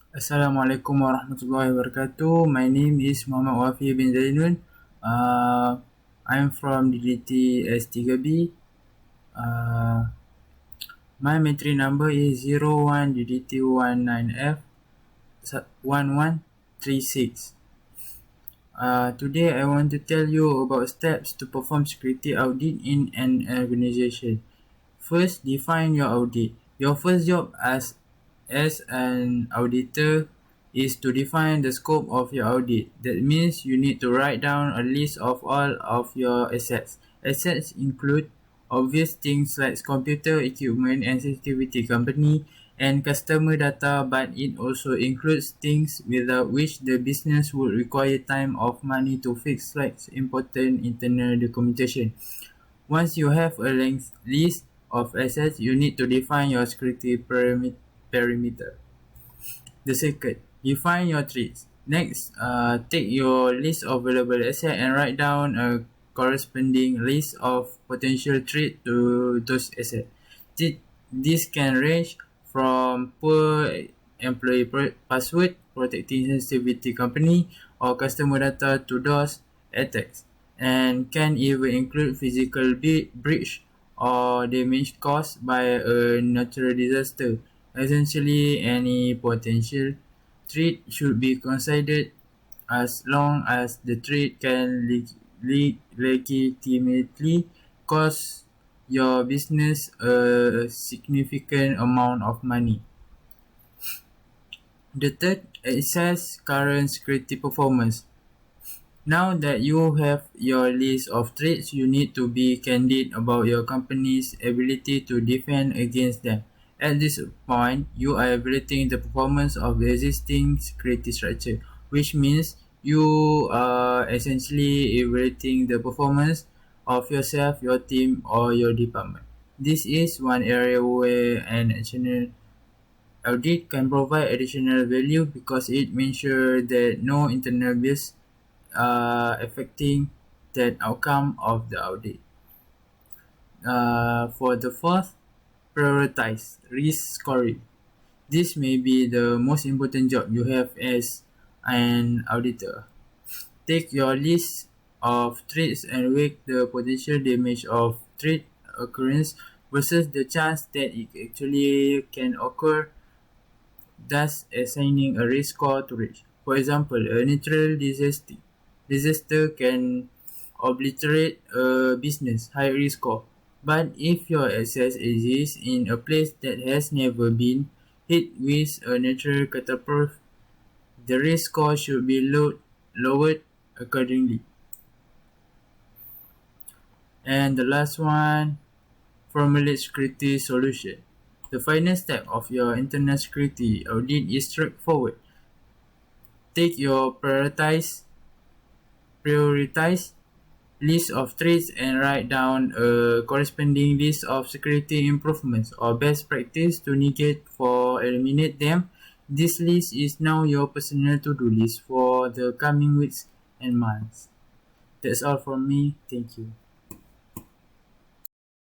Assalamualaikum warahmatullahi wabarakatuh. My name is Muhammad Wafi bin Zainun. I'm from DDT S3B. My entry number is 01 DDT19F 1136. Today I want to tell you about steps to perform security audit in an organization. First, define your audit. Your first job as an auditor is to define the scope of your audit. That means you need to write down a list of all of your assets. Assets include obvious things like computer equipment and sensitivity company and customer data, but it also includes things without which the business would require time or money to fix, like important internal documentation. Once you have a list of assets, you need to define your security perimeter. The second, define your threats. Next, take your list of available assets and write down a corresponding list of potential threats to those assets. This can range from poor employee password, protecting sensitivity company, or customer data to DOS attacks, and can even include physical breach or damage caused by a natural disaster. Essentially, any potential threat should be considered as long as the threat can legitimately cause your business a significant amount of money. The third, assess current security performance. Now that you have your list of threats, you need to be candid about your company's ability to defend against them. At this point, you are evaluating the performance of the existing security structure, which means you are essentially evaluating the performance of yourself, your team, or your department. This is one area where an additional audit can provide additional value because it makes sure that no internal bias affecting that outcome of the audit. For the fourth, prioritize risk scoring. This may be the most important job you have as an auditor. Take your list of threats and weigh the potential damage of threat occurrence versus the chance that it actually can occur, thus assigning a risk score to each. For example, a natural disaster can obliterate a business high risk score. But if your assets exist in a place that has never been hit with a natural catastrophe, the risk score should be lowered accordingly. And the last one, formulate security solution. The final step of your internal security audit is straightforward. Take your prioritize list of threats and write down a corresponding list of security improvements or best practice to negate or eliminate them. This list is now your personal to-do list for the coming weeks and months. That's all from me. Thank you.